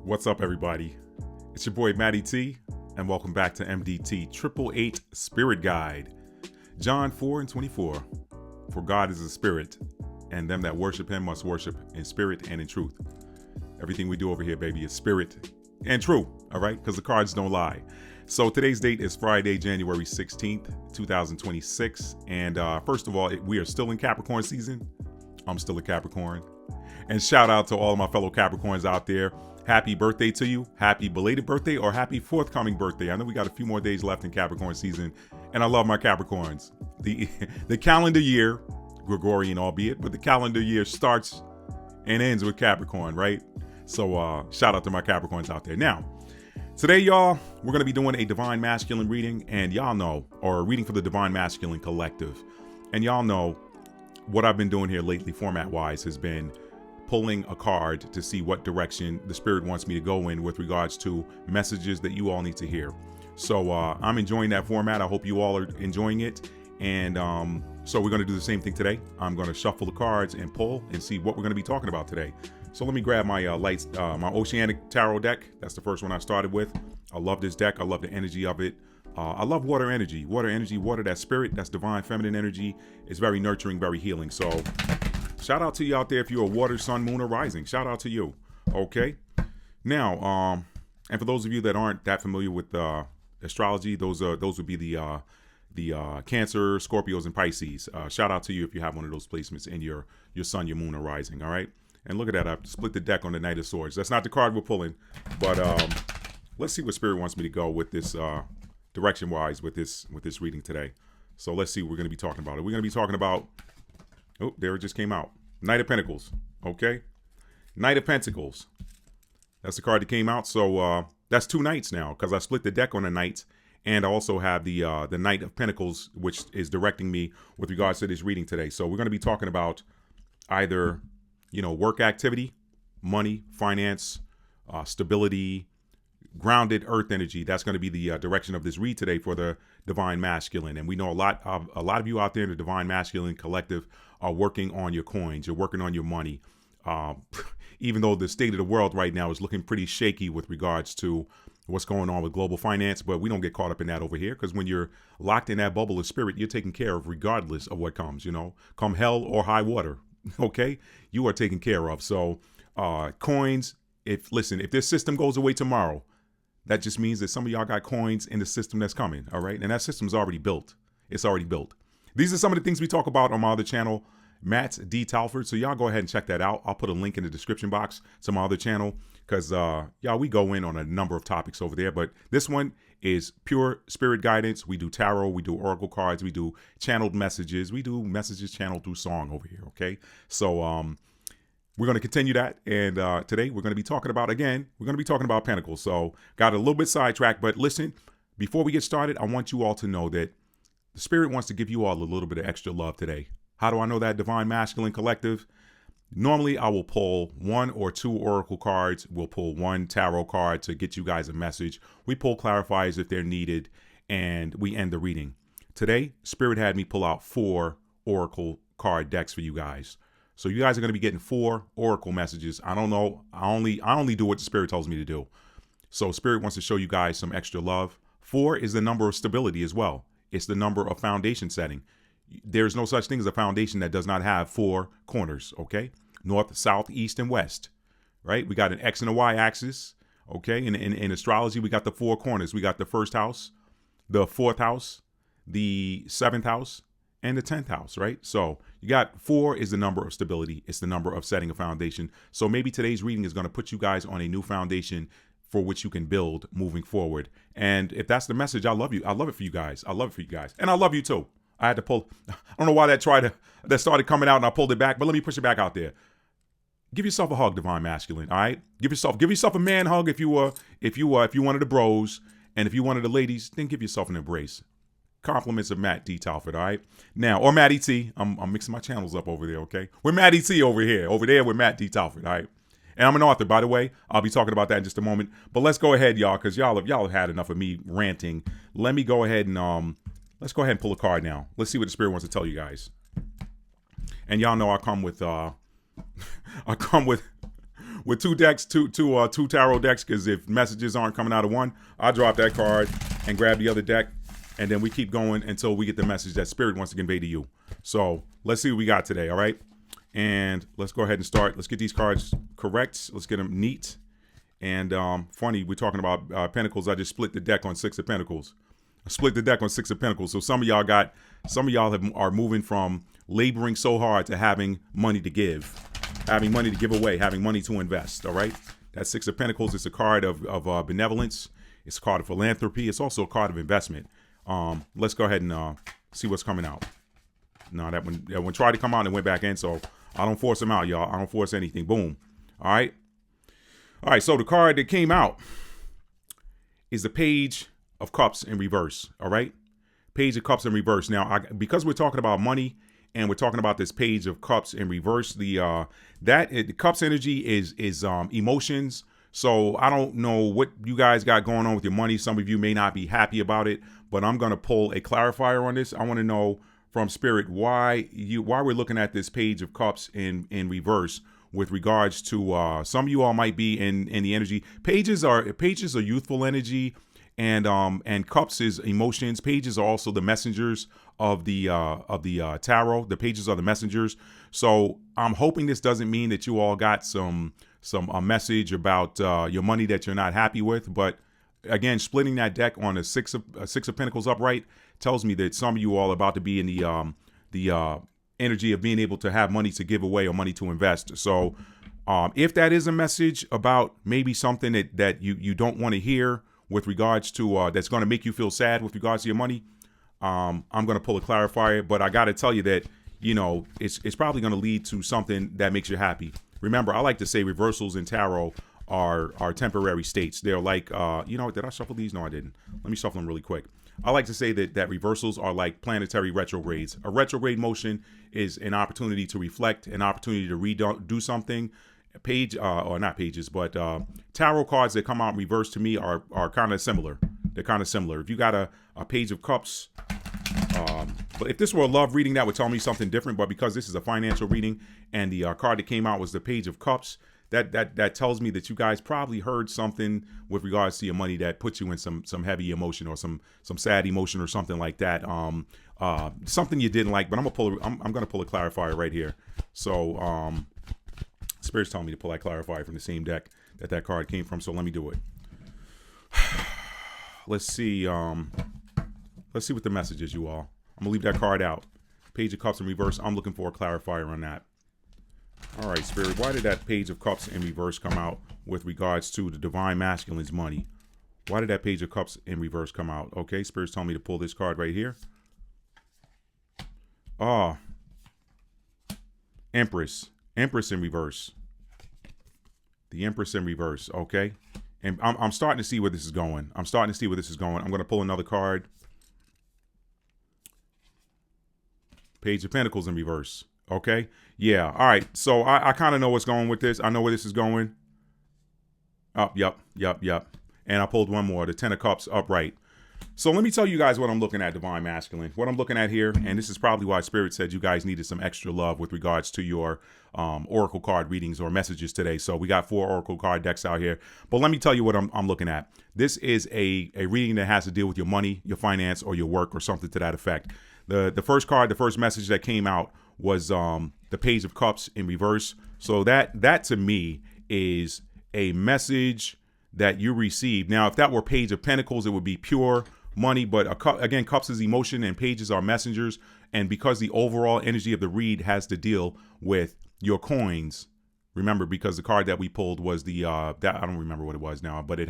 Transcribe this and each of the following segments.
What's up, everybody? It's your boy Matty T, and welcome back to MDT 888 Spirit Guide. John 4:24. For God is a spirit, and them that worship him must worship in spirit and in truth. Everything we do over here, baby, is spirit and true, all right? Because the cards don't lie. So today's date is Friday, January 16th, 2026. And first of all, we are still in Capricorn season. I'm still a Capricorn. And shout out to all of my fellow Capricorns out there. Happy birthday to you. Happy belated birthday or happy forthcoming birthday. I know we got a few more days left in Capricorn season, and I love my Capricorns. The calendar year, Gregorian albeit, but the calendar year starts and ends with Capricorn, right? So shout out to my Capricorns out there. Now, today, y'all, we're going to be doing a Divine Masculine reading, and y'all know, or a reading for the Divine Masculine Collective. And y'all know what I've been doing here lately, format-wise, has been pulling a card to see what direction the spirit wants me to go in with regards to messages that you all need to hear. So I'm enjoying that format. I hope you all are enjoying it. And so we're going to do the same thing today. I'm going to shuffle the cards and pull and see what we're going to be talking about today. So let me grab my my Oceanic Tarot deck. That's the first one I started with. I love this deck. I love the energy of it. I love water energy. Water, that spirit, that's divine feminine energy. It's very nurturing, very healing. So shout out to you out there if you're a water, sun, moon, or rising. Shout out to you. Okay. Now, and for those of you that aren't that familiar with astrology, those would be the Cancer, Scorpios, and Pisces. Shout out to you if you have one of those placements in your sun, your moon, or rising. All right. And look at that. I've split the deck on the Knight of Swords. That's not the card we're pulling, but let's see where Spirit wants me to go with this direction-wise with this reading today. So let's see what we're going to be talking about. We're going to be talking about, oh, there it just came out. Knight of Pentacles. Okay. Knight of Pentacles. That's the card that came out. So that's two knights now because I split the deck on the knights. And I also have the Knight of Pentacles, which is directing me with regards to this reading today. So we're going to be talking about either, work activity, money, finance, stability, grounded earth energy. That's going to be the direction of this read today for the Divine Masculine. And we know a lot of you out there in the Divine Masculine Collective are working on your coins. You're working on your money. Even though the state of the world right now is looking pretty shaky with regards to what's going on with global finance, but we don't get caught up in that over here because when you're locked in that bubble of spirit, you're taken care of regardless of what comes, come hell or high water. Okay, you are taken care of. So coins, if this system goes away tomorrow, that just means that some of y'all got coins in the system that's coming. All right, and that system's already built. It's already built. These are some of the things we talk about on my other channel, Matt D. Talford. So y'all go ahead and check that out. I'll put a link in the description box to my other channel because we go in on a number of topics over there. But this one is pure spirit guidance. We do tarot, we do oracle cards, we do channeled messages, we do messages channeled through song over here. Okay, so we're going to continue that. And today we're going to be talking about Pentacles. So got a little bit sidetracked, but listen, before we get started, I want you all to know that the spirit wants to give you all a little bit of extra love today. How do I know that, Divine Masculine Collective? Normally, I will pull one or two oracle cards. We'll pull one tarot card to get you guys a message. We pull clarifiers if they're needed, and we end the reading. Today, Spirit had me pull out 4 oracle card decks for you guys. So you guys are going to be getting 4 oracle messages. I don't know. I only do what the Spirit tells me to do. So Spirit wants to show you guys some extra love. 4 is the number of stability as well. It's the number of foundation setting. There's no such thing as a foundation that does not have 4 corners, okay? North, south, east, and west, right? We got an X and a Y axis, okay? In astrology, we got the 4 corners. We got the first house, the 4th house, the 7th house, and the 10th house, right? So you got 4 is the number of stability. It's the number of setting a foundation. So maybe today's reading is going to put you guys on a new foundation for which you can build moving forward. And if that's the message, I love you. I love it for you guys. I love it for you guys. And I love you too. I had to pull. I don't know why that started coming out and I pulled it back, but let me push it back out there. Give yourself a hug, Divine Masculine. All right. Give yourself a man hug if you one of the bros, and if you one of the ladies, then give yourself an embrace. Compliments of Matt D. Talford. All right. Now, or Matty T. I'm mixing my channels up over there. Okay. We're Matty T over here. Over there, we're Matt D. Talford. All right. And I'm an author, by the way. I'll be talking about that in just a moment. But let's go ahead, y'all, because y'all have had enough of me ranting. Let me go ahead and let's go ahead and pull a card now. Let's see what the Spirit wants to tell you guys. And y'all know I come with with two decks, two tarot decks, because if messages aren't coming out of one, I drop that card and grab the other deck, and then we keep going until we get the message that Spirit wants to convey to you. So let's see what we got today, all right? And let's go ahead and start. Let's get these cards correct. Let's get them neat. And funny, we're talking about Pentacles. I just split the deck on Six of Pentacles. I split the deck on Six of Pentacles. So some of y'all are moving from laboring so hard to having money to give, having money to give away, having money to invest. All right. That Six of Pentacles is a card of benevolence. It's a card of philanthropy. It's also a card of investment. Let's go ahead and see what's coming out. No, that one tried to come out and went back in. So I don't force them out, y'all. I don't force anything. Boom. All right. All right, so the card that came out is the Page of Cups in reverse, all right? Page of Cups in reverse. Now, because we're talking about money and we're talking about this Page of Cups in reverse, the Cups energy is emotions. So I don't know what you guys got going on with your money. Some of you may not be happy about it, but I'm going to pull a clarifier on this. I want to know from Spirit why we're looking at this Page of Cups in reverse. With regards to some of you all might be in the energy. Pages are youthful energy, and cups is emotions. Pages are also the messengers of the tarot. The pages are the messengers. So I'm hoping this doesn't mean that you all got some message about your money that you're not happy with. But again, splitting that deck on a six of Pentacles upright tells me that some of you all are about to be in the energy of being able to have money to give away or money to invest. So if that is a message about maybe something that you don't want to hear with regards to that's going to make you feel sad with regards to your money, I'm going to pull a clarifier. But I got to tell you that, you know, it's probably going to lead to something that makes you happy. Remember, I like to say reversals in tarot are temporary states. They're like, did I shuffle these? No, I didn't. Let me shuffle them really quick. I like to say that reversals are like planetary retrogrades. A retrograde motion is an opportunity to reflect, an opportunity to redo something. Or not pages, but tarot cards that come out in reverse to me are kind of similar. They're kind of similar. If you got a Page of Cups, but if this were a love reading, that would tell me something different. But because this is a financial reading and the card that came out was the Page of Cups, that tells me that you guys probably heard something with regards to your money that puts you in some heavy emotion or some sad emotion or something like that. Something you didn't like, but I'm gonna pull a clarifier right here. So Spirit's telling me to pull that clarifier from the same deck that card came from. So let me do it. Let's see what the message is, you all. I'm gonna leave that card out. Page of Cups in reverse. I'm looking for a clarifier on that. All right, Spirit, why did that Page of Cups in reverse come out with regards to the Divine Masculine's money? Why did that Page of Cups in reverse come out? Okay, Spirit's telling me to pull this card right here. Empress in reverse. The Empress in reverse, okay? And I'm starting to see where this is going. I'm going to pull another card. Page of Pentacles in reverse. Okay. Yeah. All right. So I kind of know what's going with this. I know where this is going. Yep. And I pulled one more, the Ten of Cups upright. So let me tell you guys what I'm looking at, Divine Masculine. What I'm looking at here, and this is probably why Spirit said you guys needed some extra love with regards to your oracle card readings or messages today. So we got 4 oracle card decks out here. But let me tell you what I'm looking at. This is a reading that has to deal with your money, your finance, or your work, or something to that effect. The first card, the first message that came out was the Page of Cups in reverse. So that to me is a message that you received. Now, if that were Page of Pentacles, it would be pure money. But again, Cups is emotion and pages are messengers. And because the overall energy of the read has to deal with your coins, remember, because the card that we pulled was the that I don't remember what it was now, but it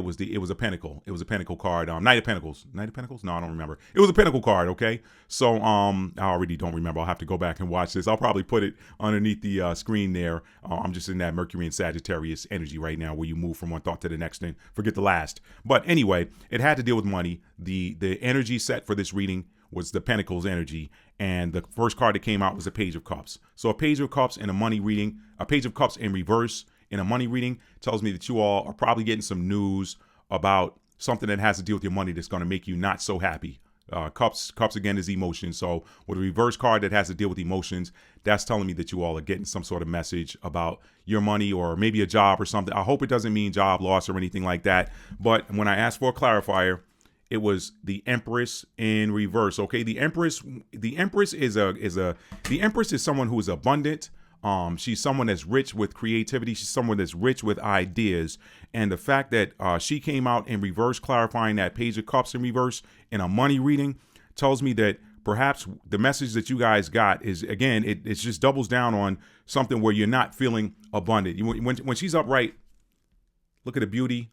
was a pentacle. It was a pentacle card. Knight of Pentacles. No, I don't remember. It was a pentacle card. Okay. So I already don't remember. I'll have to go back and watch this. I'll probably put it underneath the screen there. I'm just in that Mercury and Sagittarius energy right now, where you move from one thought to the next and forget the last. But anyway, it had to deal with money. The energy set for this reading was the Pentacles energy, and the first card that came out was a Page of Cups. So a Page of Cups in a money reading, a Page of Cups in reverse in a money reading tells me that you all are probably getting some news about something that has to deal with your money that's going to make you not so happy. Cups again is emotion. So with a reverse card that has to deal with emotions, that's telling me that you all are getting some sort of message about your money or maybe a job or something. I hope it doesn't mean job loss or anything like that. But when I asked for a clarifier, it was the Empress in reverse. Okay, the Empress is someone who is abundant. She's someone that's rich with creativity. She's someone that's rich with ideas. And the fact that she came out in reverse, clarifying that Page of Cups in reverse in a money reading, tells me that perhaps the message that you guys got is, again, it just doubles down on something where you're not feeling abundant. When she's upright, look at the beauty.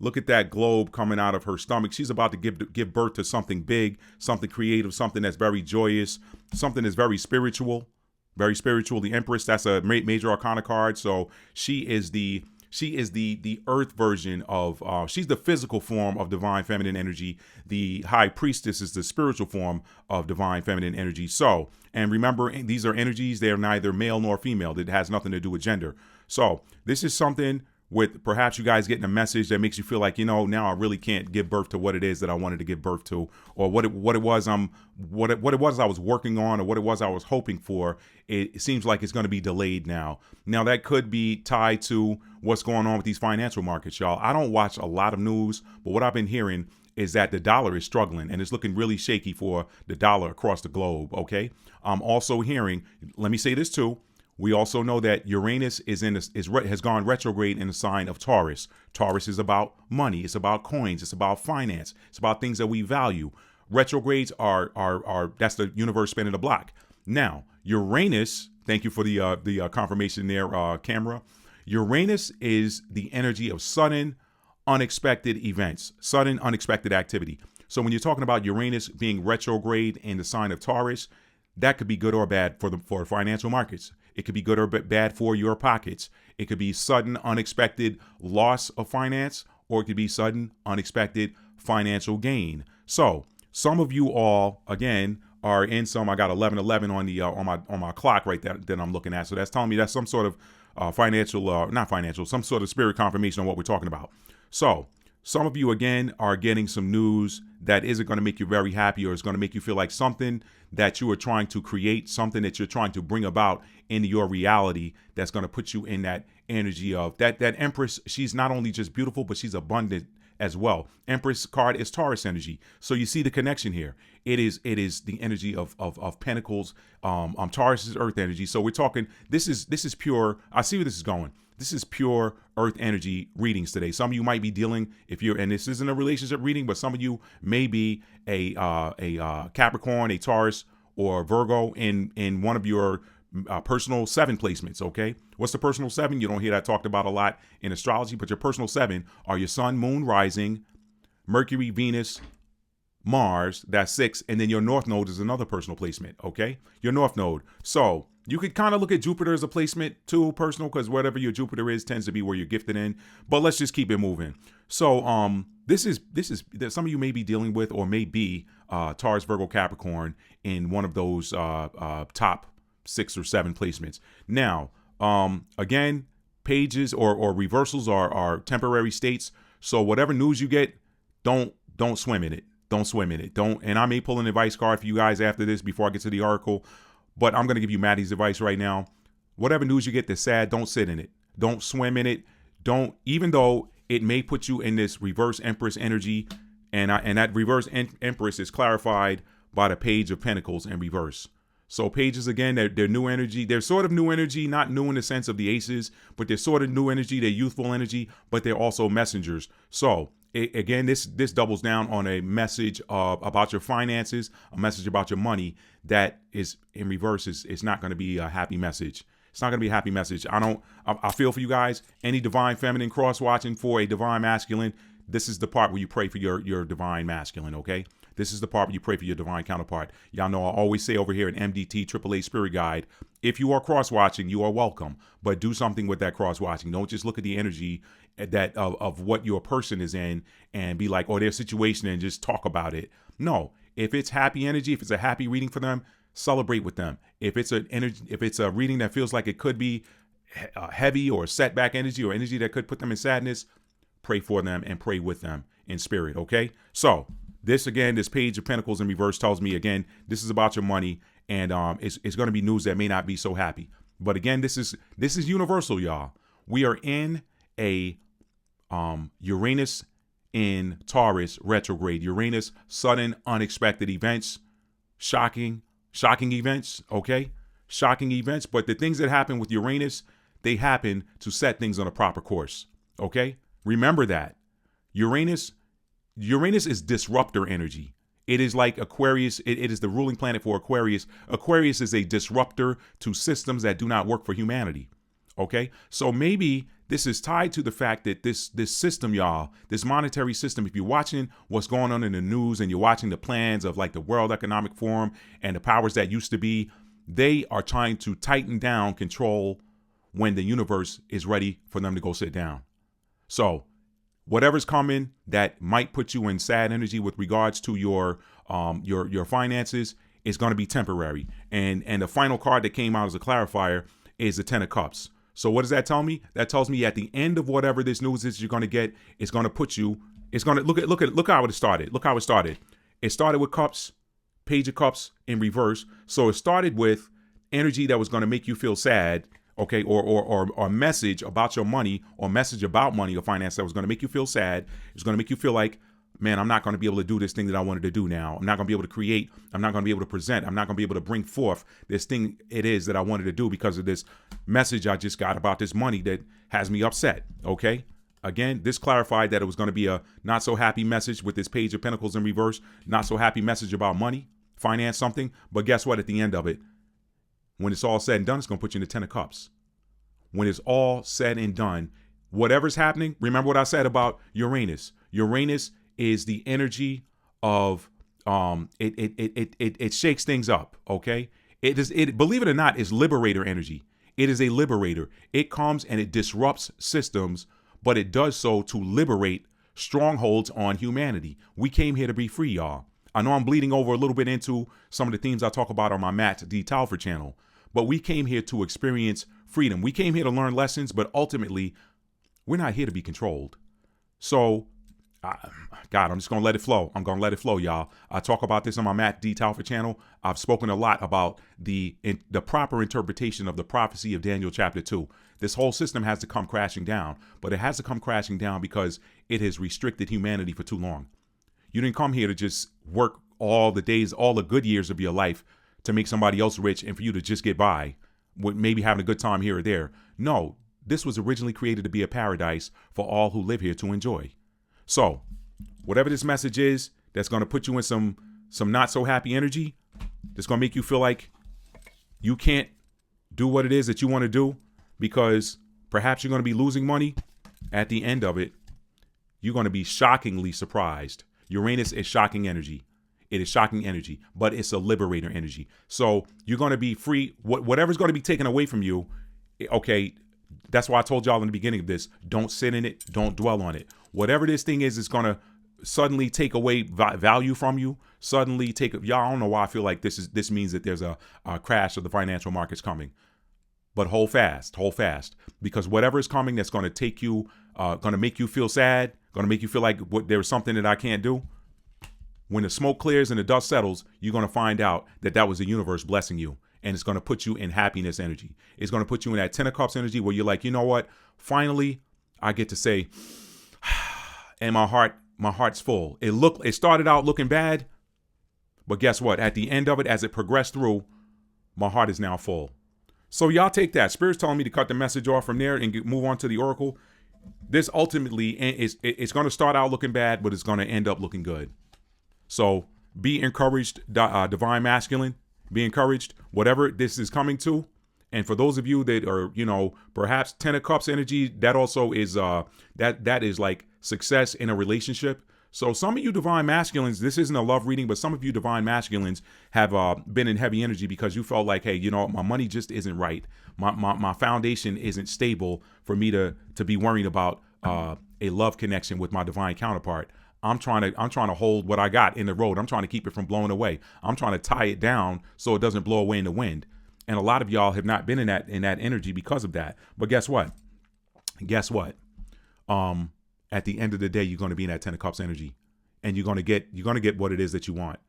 Look at that globe coming out of her stomach. She's about to give birth to something big, something creative, something that's very joyous, something that's very spiritual. Very spiritual. The Empress, that's a major arcana card. So she is the earth version of, she's the physical form of divine feminine energy. The High Priestess is the spiritual form of divine feminine energy. So, and remember, these are energies. They're neither male nor female. It has nothing to do with gender. So this is something with perhaps you guys getting a message that makes you feel like, now I really can't give birth to what it is that I wanted to give birth to, or what it was I was working on, or what it was I was hoping for. It seems like it's going to be delayed now. Now that could be tied to what's going on with these financial markets, y'all. I don't watch a lot of news, but what I've been hearing is that the dollar is struggling and it's looking really shaky for the dollar across the globe. Okay. I'm also hearing, let me say this too. We also know that Uranus has gone retrograde in the sign of Taurus. Taurus is about money. It's about coins. It's about finance. It's about things that we value. Retrogrades are that's the universe spinning the block. Now, Uranus, thank you for the confirmation there, camera. Uranus is the energy of sudden, unexpected events, sudden, unexpected activity. So when you're talking about Uranus being retrograde in the sign of Taurus, that could be good or bad for financial markets. It could be good or bad for your pockets. It could be sudden, unexpected loss of finance, or it could be sudden, unexpected financial gain. So some of you all, again, are in some. I got 11:11 on the on my clock right there that I'm looking at. So that's telling me that's some sort of some sort of spirit confirmation on what we're talking about. So some of you, again, are getting some news that isn't going to make you very happy, or is going to make you feel like something that you are trying to create, something that you're trying to bring about into your reality that's going to put you in that energy of that Empress. She's not only just beautiful, but she's abundant as well. Empress card is Taurus energy. So you see the connection here. It is the energy of Pentacles. Taurus is earth energy. So we're talking, this is pure. I see where this is going. This is pure earth energy readings today. Some of you might be dealing, and this isn't a relationship reading, but some of you may be a Capricorn, a Taurus, or Virgo in one of your personal 7 placements. Okay. What's the personal 7? You don't hear that talked about a lot in astrology, but your personal 7 are your sun, moon, rising, Mercury, Venus, Mars. That's 6. And then your north node is another personal placement. Okay. Your north node. So you could kind of look at Jupiter as a placement too, personal, because whatever your Jupiter is tends to be where you're gifted in. But let's just keep it moving. So this is some of you may be dealing with, or may be Taurus, Virgo, Capricorn in one of those top 6 or 7 placements. Now, again, pages or reversals are temporary states. So whatever news you get, don't swim in it. Don't swim in it. And I may pull an advice card for you guys after this before I get to the article. But I'm going to give you Maddie's advice right now. Whatever news you get that's sad, don't sit in it. Don't swim in it. Even though it may put you in this reverse Empress energy, and that reverse Empress is clarified by the Page of Pentacles in reverse. So pages, again, they're new energy. They're sort of new energy, not new in the sense of the aces, but they're sort of new energy. They're youthful energy, but they're also messengers. So again, this doubles down on a message about your finances, a message about your money that is in reverse. It's not going to be a happy message. It's not going to be a happy message. I feel for you guys. Any divine feminine cross watching for a divine masculine, this is the part where you pray for your divine masculine, okay? This is the part where you pray for your divine counterpart. Y'all know I always say over here in MDT AAA Spirit Guide, if you are cross-watching, you are welcome. But do something with that cross-watching. Don't just look at the energy that of what your person is in and be like, oh, their situation, and just talk about it. No. If it's happy energy, if it's a happy reading for them, celebrate with them. If it's a reading that feels like it could be heavy or setback energy, or energy that could put them in sadness, pray for them and pray with them in spirit, okay? So This again, this page of Pentacles in reverse tells me again, this is about your money, and it's going to be news that may not be so happy. But again, this is universal, y'all. We are in a Uranus in Taurus retrograde. Uranus, sudden, unexpected events, shocking events. Okay, shocking events. But the things that happen with Uranus, they happen to set things on a proper course. Okay, remember that Uranus is disruptor energy. It is like Aquarius. It is the ruling planet for Aquarius. Aquarius is a disruptor to systems that do not work for humanity. Okay, so maybe this is tied to the fact that this system, y'all, this monetary system, if you're watching what's going on in the news and you're watching the plans of like the World Economic Forum and the powers that used to be, they are trying to tighten down control when the universe is ready for them to go sit down. So whatever's coming that might put you in sad energy with regards to your finances is going to be temporary. And the final card that came out as a clarifier is the Ten of Cups. So what does that tell me? That tells me at the end of whatever this news is you're going to get, it's going to put you, it's going to look how it started. Look how it started. It started with cups, Page of Cups in reverse. So it started with energy that was going to make you feel sad, okay, or a message about your money, or message about money or finance that was going to make you feel sad. It's going to make you feel like, man, I'm not going to be able to do this thing that I wanted to do now. I'm not going to be able to create. I'm not going to be able to present. I'm not going to be able to bring forth this thing it is that I wanted to do because of this message I just got about this money that has me upset. Okay. Again, this clarified that it was going to be a not so happy message with this Page of Pentacles in reverse, not so happy message about money, finance, something. But guess what? At the end of it, when it's all said and done, it's going to put you in the Ten of Cups. When it's all said and done, whatever's happening, remember what I said about Uranus. Uranus is the energy of it shakes things up. Okay, it believe it or not is liberator energy. It is a liberator. It comes and it disrupts systems, but it does so to liberate strongholds on humanity. We came here to be free, y'all. I know I'm bleeding over a little bit into some of the themes I talk about on my mtalford channel, but we came here to experience freedom. We came here to learn lessons, but ultimately we're not here to be controlled. So God, I'm just going to let it flow. I'm going to let it flow, y'all. I talk about this on my mtalford channel. I've spoken a lot about the proper interpretation of the prophecy of Daniel chapter 2. This whole system has to come crashing down, but it has to come crashing down because it has restricted humanity for too long. You didn't come here to just work all the days, all the good years of your life to make somebody else rich and for you to just get by with maybe having a good time here or there. No, this was originally created to be a paradise for all who live here to enjoy. So whatever this message is that's going to put you in some not so happy energy, that's going to make you feel like you can't do what it is that you want to do because perhaps you're going to be losing money, at the end of it, you're going to be shockingly surprised. Uranus is shocking energy. It is shocking energy, but it's a liberator energy. So you're going to be free. Whatever's going to be taken away from you, okay, that's why I told y'all in the beginning of this, don't sit in it, don't dwell on it. Whatever this thing is, it's going to suddenly take away value from you, suddenly take, y'all, I don't know why I feel like this means that there's a crash of the financial markets coming. But hold fast, because whatever is coming that's going to take you, going to make you feel sad, going to make you feel like there's something that I can't do. When the smoke clears and the dust settles, you're going to find out that was the universe blessing you. And it's going to put you in happiness energy. It's going to put you in that Ten of Cups energy where you're like, you know what? Finally, I get to say, and my heart's full. It started out looking bad, but guess what? At the end of it, as it progressed through, my heart is now full. So y'all take that. Spirit's telling me to cut the message off from there and move on to the oracle. This ultimately it's going to start out looking bad, but it's going to end up looking good. So be encouraged, divine masculine. Be encouraged, whatever this is coming to. And for those of you that are, perhaps Ten of Cups energy, that also is that is like success in a relationship. So some of you divine masculines, this isn't a love reading, but some of you divine masculines have been in heavy energy because you felt like, hey, my money just isn't right. My foundation isn't stable for me to be worried about a love connection with my divine counterpart. I'm trying to hold what I got in the road. I'm trying to keep it from blowing away. I'm trying to tie it down so it doesn't blow away in the wind. And a lot of y'all have not been in that energy because of that. But guess what? At the end of the day, you're going to be in that Ten of Cups energy. and you're gonna get what it is that you want.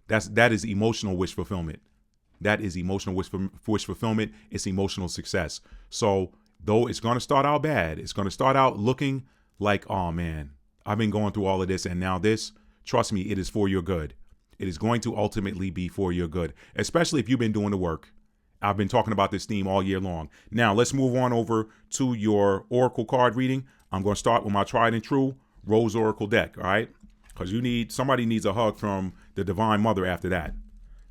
That is emotional wish fulfillment. That is emotional wish fulfillment. It's emotional success. So though it's gonna start out bad, it's gonna start out looking like, oh man, I've been going through all of this and now this. Trust me, it is for your good. It is going to ultimately be for your good, especially if you've been doing the work. I've been talking about this theme all year long. Now let's move on over to your Oracle card reading. I'm going to start with my tried and true Rose Oracle deck. All right. Because somebody needs a hug from the Divine Mother after that.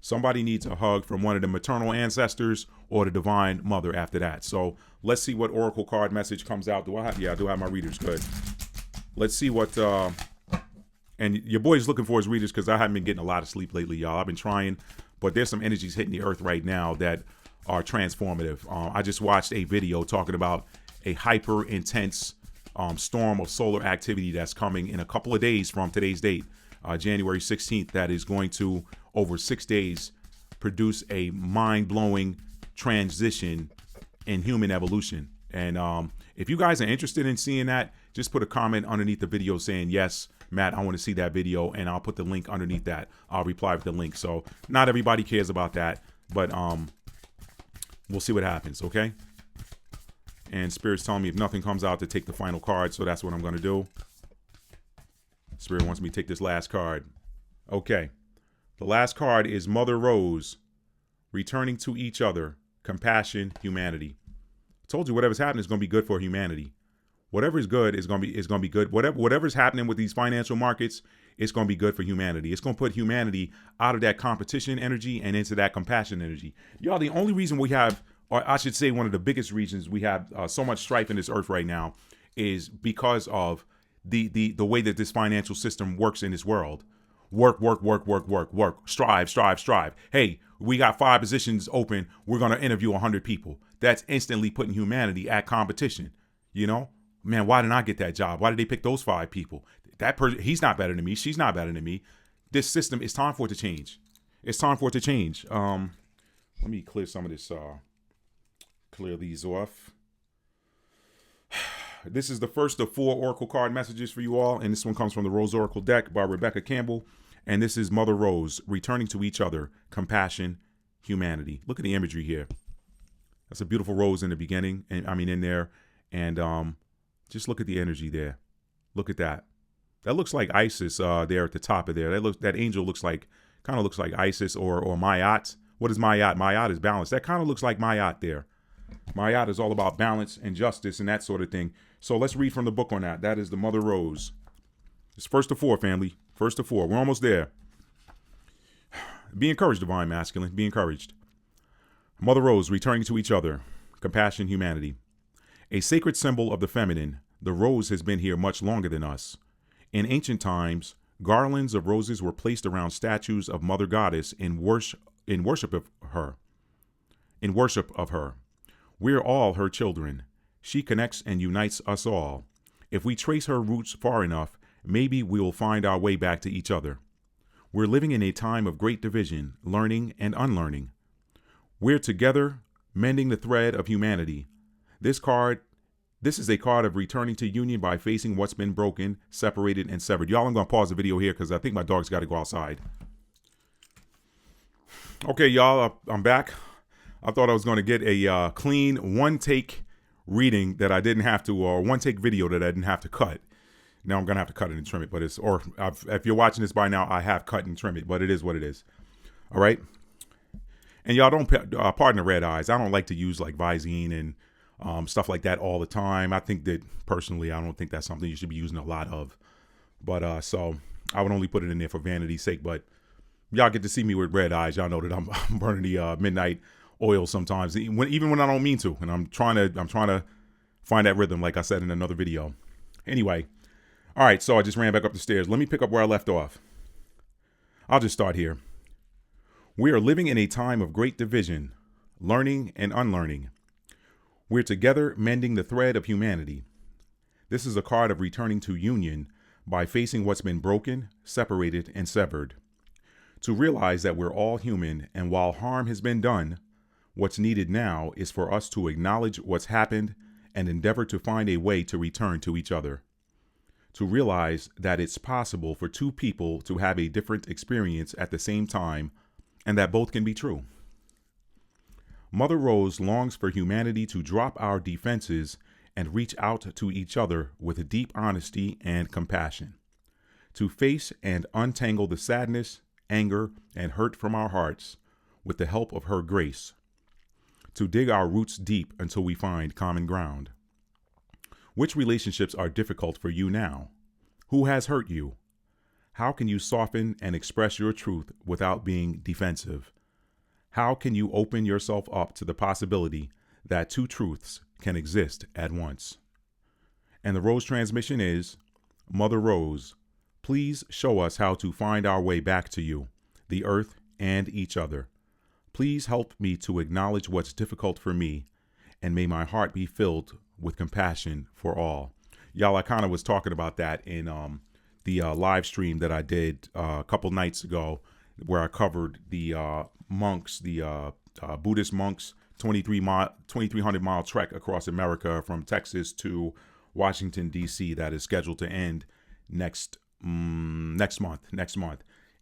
Somebody needs a hug from one of the maternal ancestors or the Divine Mother after that. So let's see what Oracle card message comes out. I do have my readers. Good. Let's see what, and your boy's looking for his readers because I haven't been getting a lot of sleep lately, y'all. I've been trying, but there's some energies hitting the earth right now that are transformative. I just watched a video talking about a hyper intense storm of solar activity that's coming in a couple of days from today's date, January 16th, that is going to, over 6 days, produce a mind-blowing transition in human evolution. And if you guys are interested in seeing that, just put a comment underneath the video saying, yes, Matt, I want to see that video, and I'll put the link underneath that. I'll reply with the link. So not everybody cares about that, but we'll see what happens, okay? And Spirit's telling me if nothing comes out to take the final card, so that's what I'm going to do. Spirit wants me to take this last card. Okay. The last card is Mother Rose, returning to each other, compassion, humanity. I told you whatever's happening is going to be good for humanity. Whatever is good is going to be good. Whatever's happening with these financial markets, it's going to be good for humanity. It's going to put humanity out of that competition energy and into that compassion energy. Y'all, the only reason we have, or I should say one of the biggest reasons we have so much strife in this earth right now is because of the way that this financial system works in this world. Work, strive. Hey, we got 5 positions open. We're going to interview 100 people. That's instantly putting humanity at competition. You know, man, why didn't I get that job? Why did they pick those 5 people? That person, he's not better than me. She's not better than me. This system, it's time for it to change. It's time for it to change. Let me clear some of this, clear these off. This is the first of 4 Oracle card messages for you all. And this one comes from the Rose Oracle deck by Rebecca Campbell. And this is Mother Rose, returning to each other, compassion, humanity. Look at the imagery here. That's a beautiful rose in the beginning. And I mean, in there. And just look at the energy there. Look at that. That looks like Isis there at the top of there. That angel kind of looks like Isis or Mayat. What is Mayat? Mayat is balance. That kind of looks like Mayat there. Mayat is all about balance and justice and that sort of thing. So let's read from the book on that. That is the Mother Rose. It's first of 4, family. First of 4. We're almost there. Be encouraged, Divine Masculine. Be encouraged. Mother Rose, returning to each other. Compassion, humanity. A sacred symbol of the feminine, the rose has been here much longer than us. In ancient times, garlands of roses were placed around statues of Mother Goddess in worship of her. We're all her children. She connects and unites us all. If we trace her roots far enough, maybe we will find our way back to each other. We're living in a time of great division, learning and unlearning. We're together, mending the thread of humanity. This is a card of returning to union by facing what's been broken, separated, and severed. Y'all, I'm going to pause the video here because I think my dog's got to go outside. Okay, y'all, I'm back. I thought I was going to get a clean one-take reading that I didn't have to, or one-take video that I didn't have to cut. Now I'm going to have to cut it and trim it, but if you're watching this by now, I have cut and trimmed it, but it is what it is. All right. And y'all don't, pardon the red eyes. I don't like to use like Visine and stuff like that all the time. I think that personally, I don't think that's something you should be using a lot of, but so I would only put it in there for vanity's sake, but y'all get to see me with red eyes. Y'all know that I'm burning the midnight oil sometimes, even when I don't mean to, and I'm trying to find that rhythm, like I said in another video. Anyway, all right, so I just ran back up the stairs. Let me pick up where I left off. I'll just start here. We are living in a time of great division, learning and unlearning. We're together mending the thread of humanity. This is a card of returning to union by facing what's been broken, separated, and severed. To realize that we're all human, and while harm has been done, what's needed now is for us to acknowledge what's happened and endeavor to find a way to return to each other. to realize that it's possible for two people to have a different experience at the same time and that both can be true. Mother Rose longs for humanity to drop our defenses and reach out to each other with deep honesty and compassion, to face and untangle the sadness, anger, and hurt from our hearts with the help of her grace, to dig our roots deep until we find common ground. Which relationships are difficult for you now? Who has hurt you? How can you soften and express your truth without being defensive? How can you open yourself up to the possibility that two truths can exist at once? And the Rose transmission is, Mother Rose, please show us how to find our way back to you, the earth, and each other. Please help me to acknowledge what's difficult for me, and may my heart be filled with compassion for all. Y'all, I kind of was talking about that in the live stream that I did a couple nights ago, where I covered the monks, the Buddhist monks, 2,300 mile trek across America from Texas to Washington, D.C. that is scheduled to end next month.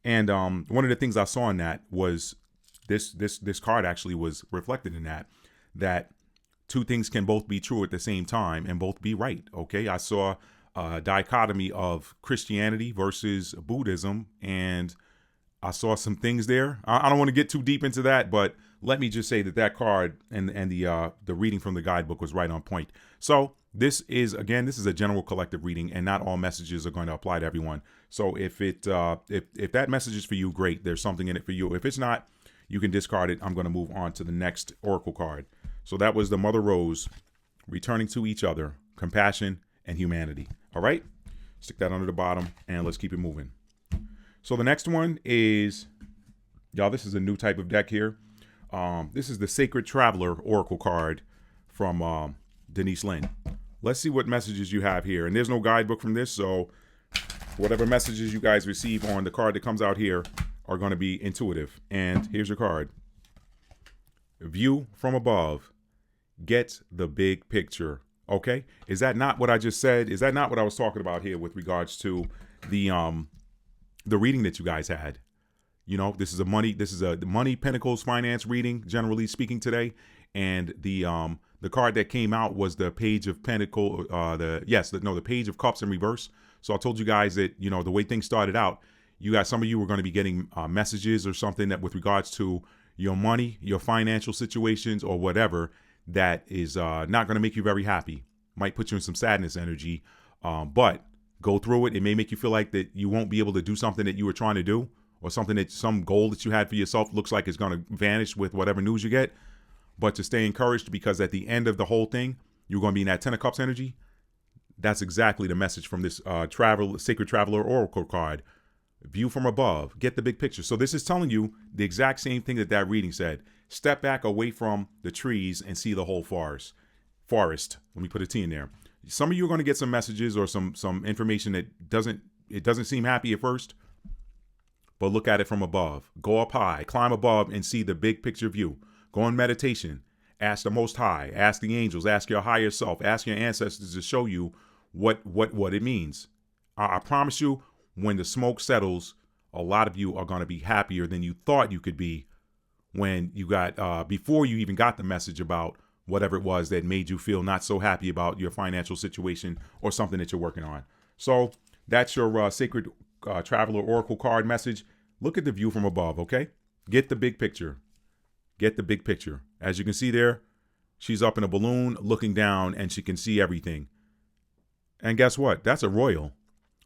And one of the things I saw in that was this card actually was reflected in that two things can both be true at the same time and both be right. Okay, I saw a dichotomy of Christianity versus Buddhism, and I saw some things there. I don't want to get too deep into that, but let me just say that card and the reading from the guidebook was right on point. So this is a general collective reading, and not all messages are going to apply to everyone. So if that message is for you, great. There's something in it for you. If it's not, you can discard it. I'm going to move on to the next oracle card. So that was the Mother Rose, returning to each other, compassion and humanity. All right, stick that under the bottom and let's keep it moving. So the next one is, y'all, this is a new type of deck here. This is the Sacred Traveler Oracle card from Denise Lynn. Let's see what messages you have here. And there's no guidebook from this, so whatever messages you guys receive on the card that comes out here are going to be intuitive. And here's your card. View from above. Get the big picture. Okay? Is that not what I just said? Is that not what I was talking about here with regards to the reading that you guys had? You know, this is a money pentacles finance reading, generally speaking, today. And the card that came out was the Page of Pentacle, the Page of Cups in reverse. So I told you guys that, you know, the way things started out, some of you were going to be getting messages or something that with regards to your money, your financial situations, or whatever that is not going to make you very happy. Might put you in some sadness energy, but go through it. It may make you feel like that you won't be able to do something that you were trying to do, or some goal that you had for yourself looks like it's going to vanish with whatever news you get. But to stay encouraged, because at the end of the whole thing, you're going to be in that Ten of Cups energy. That's exactly the message from this Sacred Traveler Oracle card. View from above. Get the big picture. So this is telling you the exact same thing that reading said. Step back away from the trees and see the whole forest. Let me put a T in there. Some of you are going to get some messages or some information that doesn't seem happy at first, but look at it from above. Go up high, climb above, and see the big picture view. Go in meditation. Ask the Most High. Ask the angels. Ask your higher self. Ask your ancestors to show you what it means. I promise you, when the smoke settles, a lot of you are going to be happier than you thought you could be when you got before you even got the message about whatever it was that made you feel not so happy about your financial situation or something that you're working on. So that's your Sacred Traveler Oracle card message. Look at the view from above, okay? Get the big picture. Get the big picture. As you can see there, she's up in a balloon looking down and she can see everything. And guess what? That's a royal.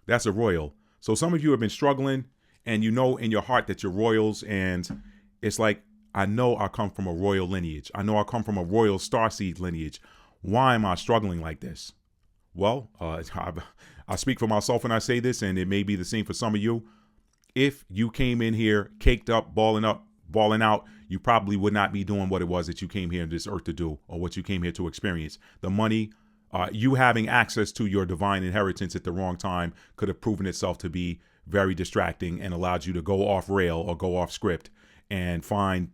That's a royal. So some of you have been struggling and you know in your heart that you're royals, and it's like, I know I come from a royal lineage. I know I come from a royal starseed lineage. Why am I struggling like this? Well, I speak for myself when I say this, and it may be the same for some of you. If you came in here caked up, balling out, you probably would not be doing what it was that you came here on this earth to do, or what you came here to experience. The money, you having access to your divine inheritance at the wrong time could have proven itself to be very distracting and allowed you to go off rail or go off script and find,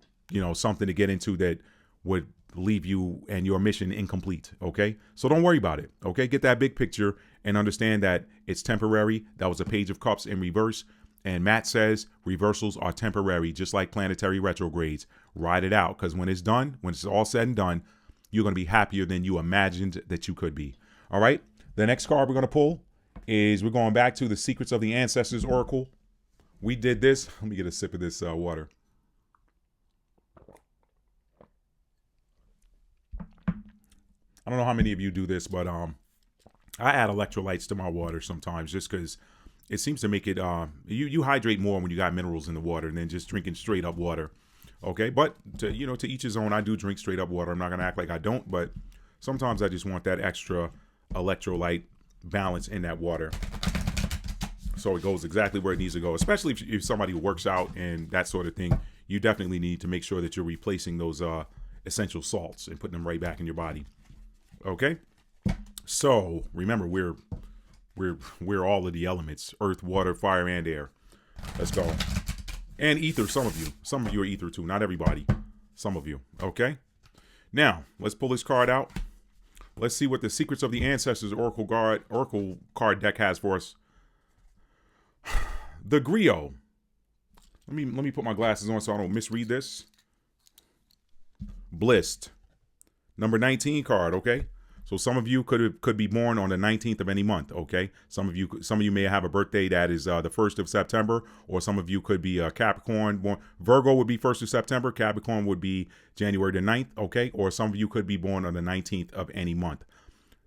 something to get into that would leave you and your mission incomplete. Okay. So don't worry about it. Okay. Get that big picture and understand that it's temporary. That was a Page of Cups in reverse. And Matt says reversals are temporary, just like planetary retrogrades. Ride it out, because when it's done, when it's all said and done, you're going to be happier than you imagined that you could be. All right. The next card we're going to pull is we're going back to the Secrets of the Ancestors Oracle. We did this. Let me get a sip of this water. I don't know how many of you do this, but I add electrolytes to my water sometimes just because it seems to make it, you hydrate more when you got minerals in the water than just drinking straight up water. Okay. But to each his own. I do drink straight up water. I'm not going to act like I don't, but sometimes I just want that extra electrolyte balance in that water, so it goes exactly where it needs to go. Especially if somebody works out and that sort of thing, you definitely need to make sure that you're replacing those essential salts and putting them right back in your body. Okay, so remember, we're all of the elements: earth, water, fire, and air. Let's go. And ether. Some of you are ether too. Not everybody. Some of you. Okay. Now let's pull this card out. Let's see what the Secrets of the Ancestors Oracle card deck has for us. The Griot. Let me put my glasses on so I don't misread this. Blissed. Number 19 card, okay? So some of you could be born on the 19th of any month, okay? Some of you may have a birthday that is the 1st of September, or some of you could be Capricorn. Born. Virgo would be 1st of September, Capricorn would be January the 9th, okay? Or some of you could be born on the 19th of any month.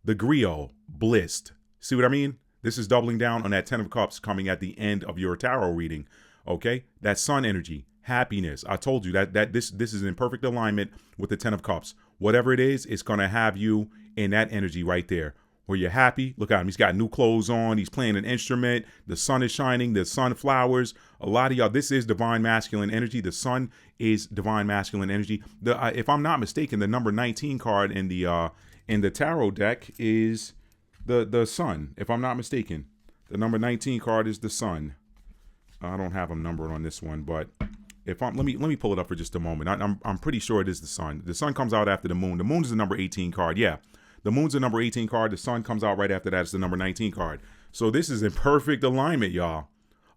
The Griot, blissed. See what I mean? This is doubling down on that 10 of Cups coming at the end of your tarot reading, okay? That sun energy, happiness. I told you that this is in perfect alignment with the 10 of Cups. Whatever it is, it's going to have you in that energy right there where you're happy. Look at him. He's got new clothes on. He's playing an instrument. The sun is shining. The sunflowers. A lot of y'all, this is divine masculine energy. The sun is divine masculine energy. If I'm not mistaken, the number 19 card in the tarot deck is the sun. If I'm not mistaken, the number 19 card is the sun. I don't have a number on this one, but let me pull it up for just a moment. I'm pretty sure it is the sun. The sun comes out after the moon. The moon is the number 18 card. Yeah. The moon's the number 18 card. The sun comes out right after that. It's the number 19 card. So this is in perfect alignment, y'all.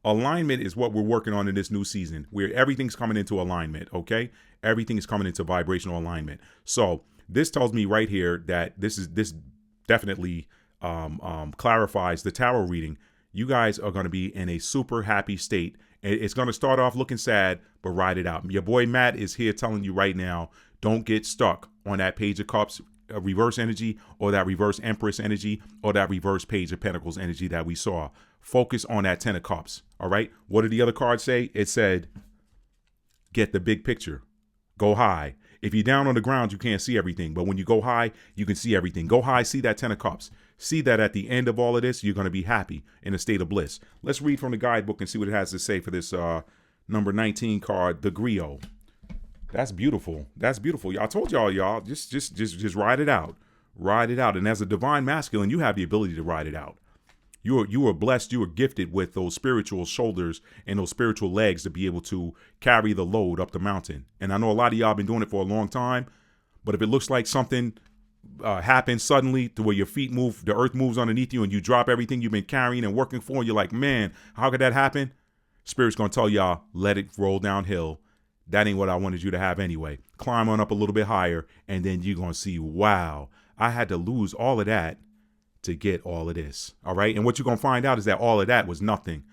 Alignment is what we're working on in this new season, where everything's coming into alignment, okay? Everything is coming into vibrational alignment. So this tells me right here that this definitely clarifies the tarot reading. You guys are going to be in a super happy state. It's going to start off looking sad, but ride it out. Your boy Matt is here telling you right now, don't get stuck on that Page of Cups reverse energy, or that reverse Empress energy, or that reverse Page of Pentacles energy that we saw. Focus on that 10 of Cups. All right. What did the other card say? It said, get the big picture. Go high. If you're down on the ground, you can't see everything. But when you go high, you can see everything. Go high, see that 10 of Cups. See that at the end of all of this, you're going to be happy in a state of bliss. Let's read from the guidebook and see what it has to say for this number 19 card, the Griot. That's beautiful. That's beautiful. I told y'all, just ride it out. Ride it out. And as a divine masculine, you have the ability to ride it out. You are blessed. You are gifted with those spiritual shoulders and those spiritual legs to be able to carry the load up the mountain. And I know a lot of y'all been doing it for a long time, but if it looks like something happens suddenly to where your feet move, the earth moves underneath you, and you drop everything you've been carrying and working for, and you're like, man, how could that happen? Spirit's going to tell y'all, let it roll downhill. That ain't what I wanted you to have anyway. Climb on up a little bit higher, and then you're going to see, wow, I had to lose all of that to get all of this. All right. And what you're going to find out is that all of that was nothing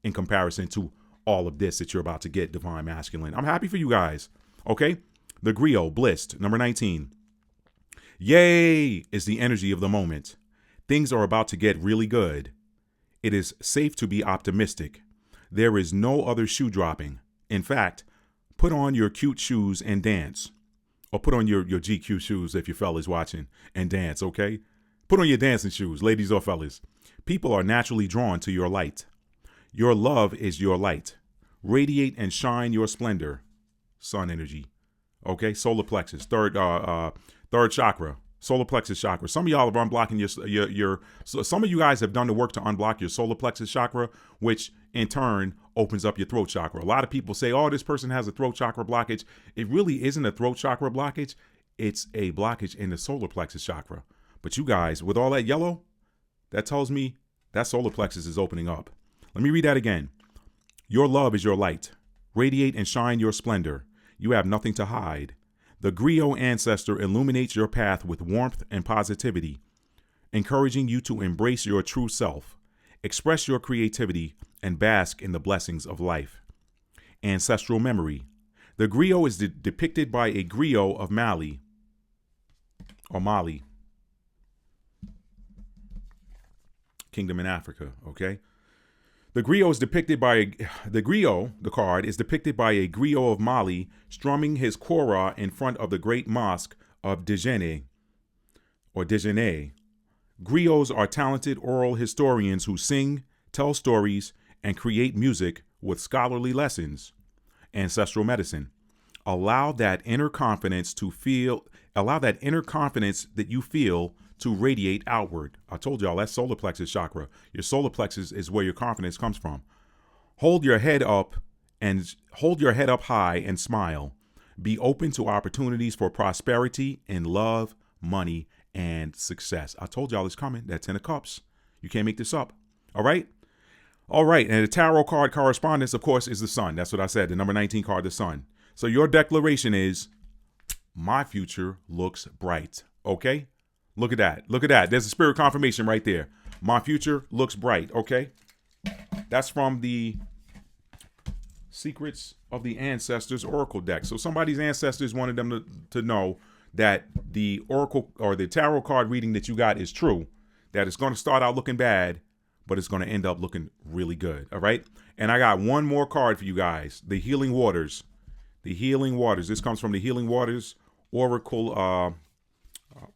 in comparison to all of this that you're about to get, divine masculine. I'm happy for you guys. Okay. The Griot, blissed, number 19. Yay is the energy of the moment. Things are about to get really good. It is safe to be optimistic. There is no other shoe dropping. In fact, put on your cute shoes and dance. Or put on your GQ shoes if your fella's watching and dance, okay? Put on your dancing shoes, ladies or fellas. People are naturally drawn to your light. Your love is your light. Radiate and shine your splendor. Sun energy. Okay, solar plexus, third chakra, solar plexus chakra. Some of y'all are unblocking so some of you guys have done the work to unblock your solar plexus chakra, which in turn opens up your throat chakra. A lot of people say, oh, this person has a throat chakra blockage. It really isn't a throat chakra blockage. it's a blockage in the solar plexus chakra. But you guys, with all that yellow, that tells me that solar plexus is opening up. Let me read that again. Your love is your light. Radiate and shine your splendor. You have nothing to hide. The griot ancestor illuminates your path with warmth and positivity, encouraging you to embrace your true self, express your creativity, and bask in the blessings of life. Ancestral memory. The griot is depicted by a griot of Mali, Kingdom in Africa, okay? The griot, the card, is depicted by a griot of Mali strumming his kora in front of the great mosque of Djenné. Griots are talented oral historians who sing, tell stories, and create music with scholarly lessons. Ancestral medicine. Allow that inner confidence that you feel to radiate outward. I told y'all that's solar plexus chakra. Your solar plexus is where your confidence comes from. Hold your head up high and smile. Be open to opportunities for prosperity in love, money, and success. I told y'all it's coming. That 10 of Cups. You can't make this up. All right? All right. And the tarot card correspondence, of course, is the sun. That's what I said. The number 19 card, the sun. So your declaration is, my future looks bright. Okay? Look at that. Look at that. There's a spirit confirmation right there. My future looks bright. Okay? That's from the Secrets of the Ancestors Oracle deck. So somebody's ancestors wanted them to know that the Oracle or the tarot card reading that you got is true, that it's going to start out looking bad, but it's going to end up looking really good. All right. And I got one more card for you guys. The Healing Waters. The Healing Waters. This comes from the Healing Waters Oracle.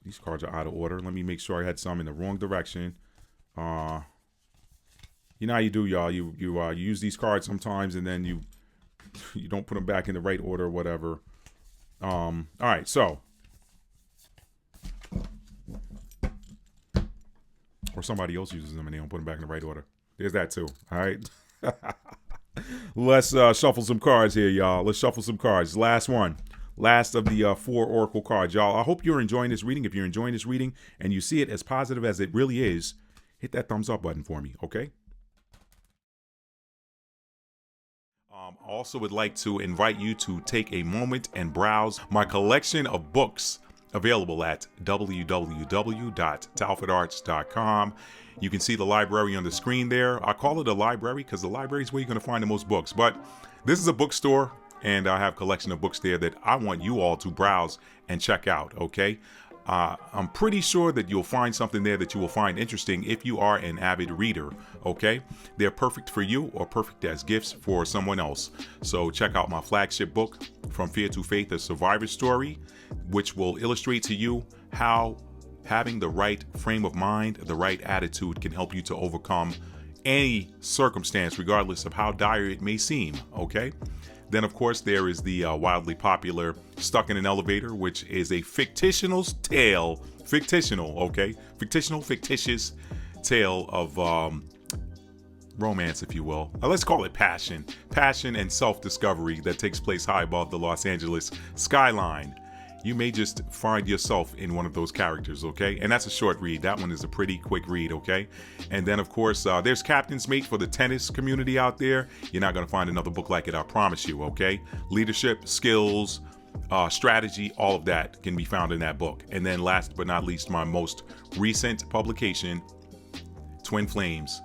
These cards are out of order. Let me make sure I had some in the wrong direction. You know how you do, y'all. You use these cards sometimes and then you don't put them back in the right order or whatever. All right. So. Or somebody else uses them and they don't put them back in the right order. There's that too. All right. Let's shuffle some cards here, y'all. Let's shuffle some cards. Last one. Last of the 4 Oracle cards, y'all. I hope you're enjoying this reading. If you're enjoying this reading and you see it as positive as it really is, hit that thumbs up button for me, okay? Also would like to invite you to take a moment and browse my collection of books available at www.mtalfordarts.com. You can see the library on the screen there. I call it a library because the library is where you're going to find the most books. But this is a bookstore, and I have a collection of books there that I want you all to browse and check out, okay? I'm pretty sure that you'll find something there that you will find interesting if you are an avid reader, okay? They're perfect for you or perfect as gifts for someone else. So check out my flagship book, From Fear to Faith, A Survivor's Story, which will illustrate to you how having the right frame of mind, the right attitude can help you to overcome any circumstance, regardless of how dire it may seem, okay? Then, of course, there is the wildly popular Stuck in an Elevator, which is a fictitious tale of romance, if you will. Let's call it passion and self-discovery that takes place high above the Los Angeles skyline. You may just find yourself in one of those characters, okay? And that's a short read. That one is a pretty quick read, okay? And then, of course, there's Captain's Mate for the tennis community out there. You're not going to find another book like it, I promise you, okay? Leadership, skills, strategy, all of that can be found in that book. And then last but not least, my most recent publication, Twin Flames,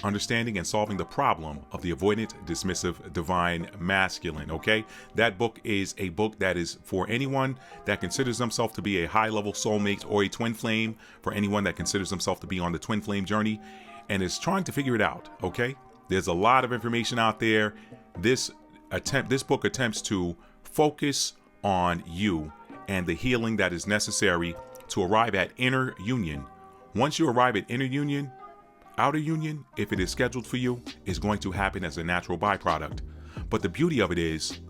Understanding and Solving the Problem of the Avoidant, Dismissive, Divine Masculine, okay? That book is a book that is for anyone that considers themselves to be a high-level soulmate or a twin flame, for anyone that considers themselves to be on the twin flame journey and is trying to figure it out, okay? There's a lot of information out there. This book attempts to focus on you and the healing that is necessary to arrive at inner union. Once you arrive at inner union, outer union, if it is scheduled for you, is going to happen as a natural byproduct. But the beauty of it is,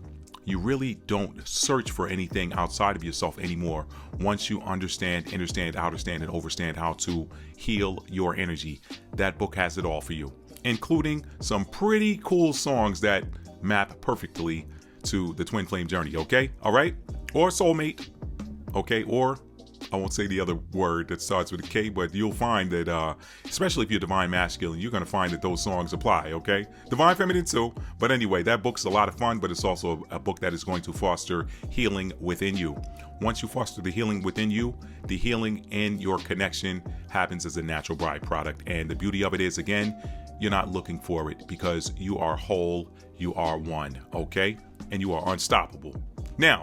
you really don't search for anything outside of yourself anymore once you understand, understand, and overstand how to heal your energy. That book has it all for you, including some pretty cool songs that map perfectly to the twin flame journey, okay? All right? Or soulmate. Okay, or I won't say the other word that starts with a K, but you'll find that, especially if you're divine masculine, you're going to find that those songs apply, okay? Divine feminine too. But anyway, that book's a lot of fun, but it's also a book that is going to foster healing within you. Once you foster the healing within you, the healing in your connection happens as a natural byproduct. And the beauty of it is, again, you're not looking for it because you are whole, you are one, okay? And you are unstoppable. Now,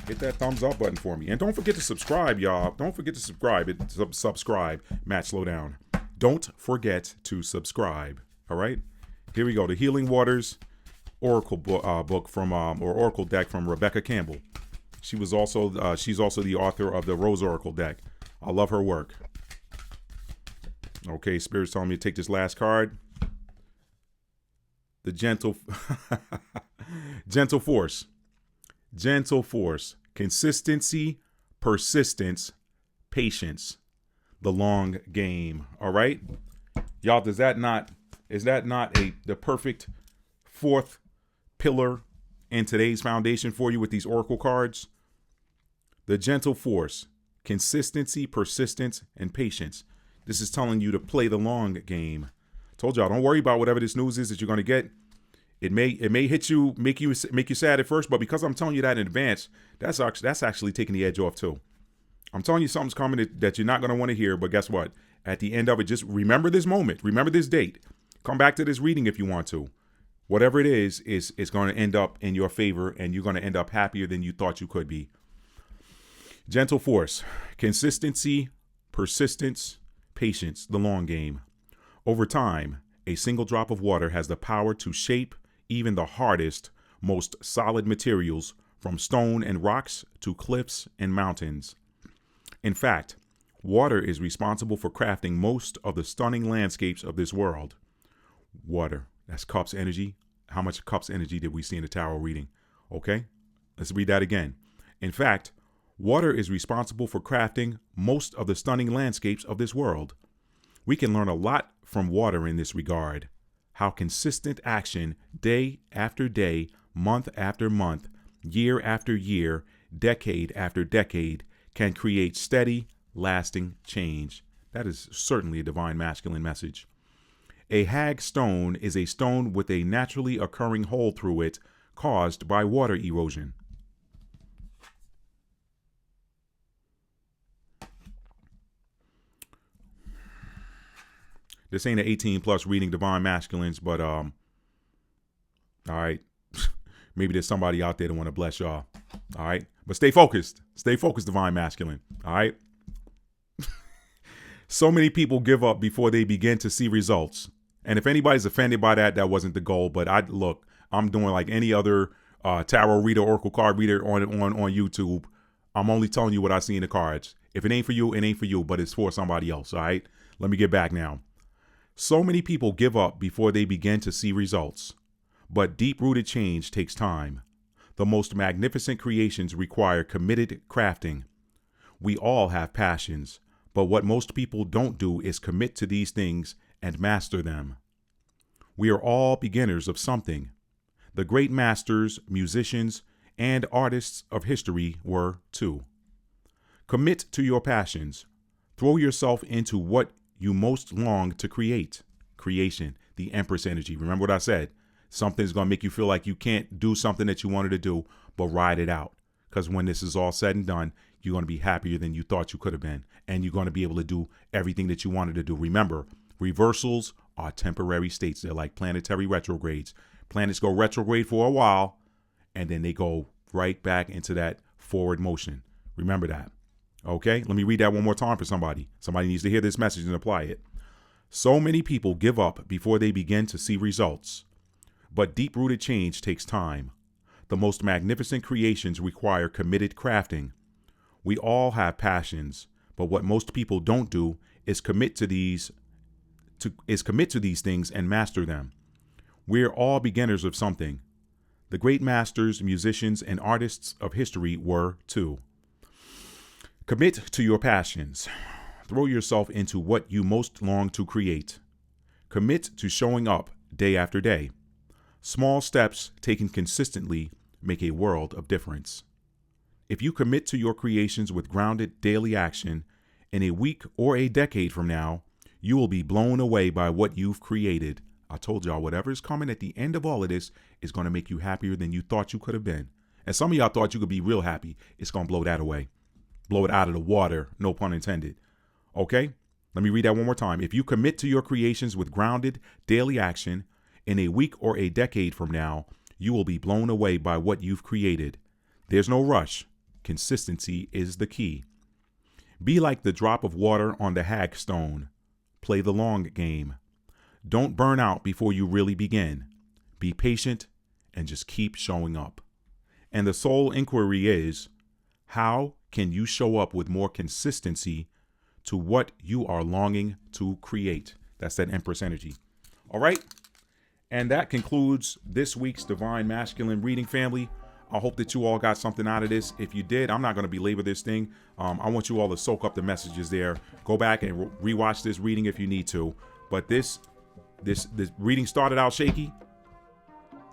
hit that thumbs up button for me. And don't forget to subscribe, y'all. Don't forget to subscribe. Subscribe. Matt, slow down. Don't forget to subscribe. All right? Here we go. The Healing Waters Oracle book from, or Oracle deck from Rebecca Campbell. She's also the author of the Rose Oracle deck. I love her work. Okay, Spirit's telling me to take this last card. The Gentle Force. Gentle Force. Consistency, persistence, patience. The long game. All right? Y'all, is that not the perfect fourth pillar in today's foundation for you with these Oracle cards? The Gentle Force. Consistency, persistence, and patience. This is telling you to play the long game. Told y'all, don't worry about whatever this news is that you're going to get. It may hit you, make you sad at first, but because I'm telling you that in advance, that's actually taking the edge off too. I'm telling you something's coming that you're not going to want to hear, but guess what? At the end of it, just remember this moment. Remember this date. Come back to this reading if you want to. Whatever it is going to end up in your favor, and you're going to end up happier than you thought you could be. Gentle Force. Consistency, persistence, patience, the long game. Over time, a single drop of water has the power to shape even the hardest, most solid materials, from stone and rocks to cliffs and mountains. In fact, water is responsible for crafting most of the stunning landscapes of this world. Water, that's Cup's energy. How much Cup's energy did we see in the tarot reading? Okay, let's read that again. In fact, water is responsible for crafting most of the stunning landscapes of this world. We can learn a lot from water in this regard. How consistent action, day after day, month after month, year after year, decade after decade, can create steady, lasting change. That is certainly a divine masculine message. A hag stone is a stone with a naturally occurring hole through it caused by water erosion. This ain't an 18 plus reading divine masculines, but all right. Maybe there's somebody out there that want to bless y'all. All right. But stay focused. Stay focused, divine masculine. All right. So many people give up before they begin to see results. And if anybody's offended by that, that wasn't the goal. But I'm doing like any other tarot reader, oracle card reader on YouTube. I'm only telling you what I see in the cards. If it ain't for you, it ain't for you, but it's for somebody else. All right. Let me get back now. So many people give up before they begin to see results. But deep-rooted change takes time. The most magnificent creations require committed crafting. We all have passions, but what most people don't do is commit to these things and master them. We are all beginners of something. The great masters, musicians, and artists of history were too. Commit to your passions. Throw yourself into what you most long to create. Creation, the Empress energy. Remember what I said? Something's going to make you feel like you can't do something that you wanted to do, but ride it out. Because when this is all said and done, you're going to be happier than you thought you could have been. And you're going to be able to do everything that you wanted to do. Remember, reversals are temporary states. They're like planetary retrogrades. Planets go retrograde for a while, and then they go right back into that forward motion. Remember that. Okay, let me read that one more time for somebody. Somebody needs to hear this message and apply it. So many people give up before they begin to see results. But deep-rooted change takes time. The most magnificent creations require committed crafting. We all have passions, but what most people don't do is commit to these things and master them. We're all beginners of something. The great masters, musicians, and artists of history were too. Commit to your passions. Throw yourself into what you most long to create. Commit to showing up day after day. Small steps taken consistently make a world of difference. If you commit to your creations with grounded daily action, in a week or a decade from now, you will be blown away by what you've created. I told y'all, whatever is coming at the end of all of this is going to make you happier than you thought you could have been. And some of y'all thought you could be real happy. It's going to blow that away. Blow it out of the water, no pun intended. Okay? Let me read that one more time. If you commit to your creations with grounded daily action, in a week or a decade from now, you will be blown away by what you've created. There's no rush. Consistency is the key. Be like the drop of water on the hagstone. Play the long game. Don't burn out before you really begin. Be patient and just keep showing up. And the sole inquiry is, how can you show up with more consistency to what you are longing to create? That's that Empress energy. All right. And that concludes this week's Divine Masculine reading, family. I hope that you all got something out of this. If you did, I'm not going to belabor this thing. I want you all to soak up the messages there. Go back and rewatch this reading if you need to. But this reading started out shaky.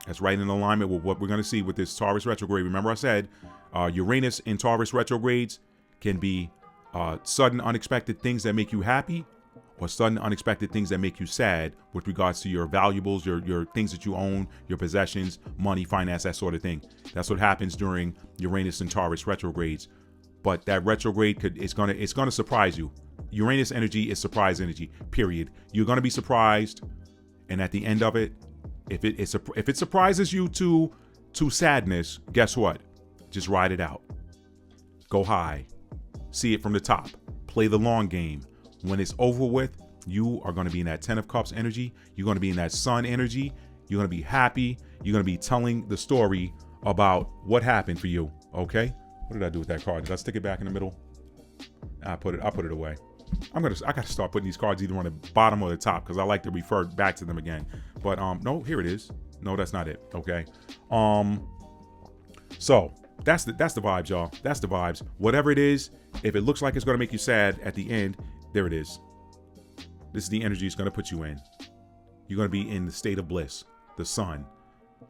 That's right in alignment with what we're going to see with this Taurus retrograde. Remember I said Uranus in Taurus retrogrades can be sudden, unexpected things that make you happy, or sudden, unexpected things that make you sad with regards to your valuables, your things that you own, your possessions, money, finance, that sort of thing. That's what happens during Uranus and Taurus retrogrades. But that retrograde it's gonna surprise you. Uranus energy is surprise energy, period. You're gonna be surprised, and at the end of it, if it surprises you to sadness, guess what? Just ride it out. Go high. See it from the top. Play the long game. When it's over with, you are going to be in that 10 of Cups energy. You're going to be in that Sun energy. You're going to be happy. You're going to be telling the story about what happened for you. Okay? What did I do with that card? Did I stick it back in the middle? I put it away. I got to start putting these cards either on the bottom or the top because I like to refer back to them again. But no, here it is. No, that's not it. Okay. So that's the vibes, y'all. That's the vibes. Whatever it is, if it looks like it's going to make you sad at the end, there it is. This is the energy it's going to put you in. You're going to be in the state of bliss, the sun.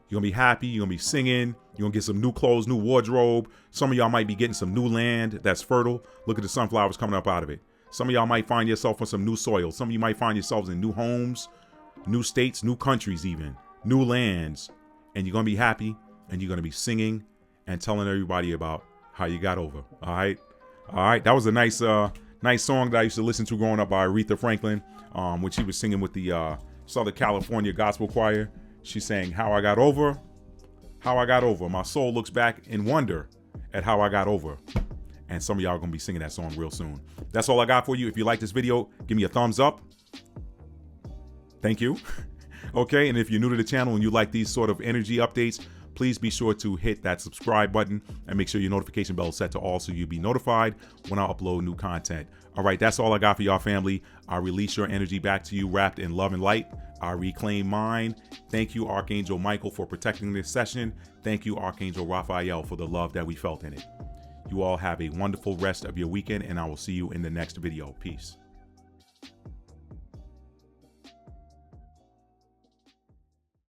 You're going to be happy. You're going to be singing. You're going to get some new clothes, new wardrobe. Some of y'all might be getting some new land that's fertile. Look at the sunflowers coming up out of it. Some of y'all might find yourself on some new soil. Some of you might find yourselves in new homes, new states, new countries even, new lands. And you're going to be happy, and you're going to be singing and telling everybody about how you got over. All right? All right. That was a nice song that I used to listen to growing up by Aretha Franklin, when she was singing with the Southern California Gospel Choir. She sang How I Got Over. How I Got Over. My soul looks back in wonder at how I got over. And some of y'all are going to be singing that song real soon. That's all I got for you. If you like this video, give me a thumbs up. Thank you. Okay, and if you're new to the channel and you like these sort of energy updates, please be sure to hit that subscribe button and make sure your notification bell is set to all so you'll be notified when I upload new content. All right, that's all I got for y'all, family. I release your energy back to you wrapped in love and light. I reclaim mine. Thank you, Archangel Michael, for protecting this session. Thank you, Archangel Raphael, for the love that we felt in it. You all have a wonderful rest of your weekend, and I will see you in the next video. Peace.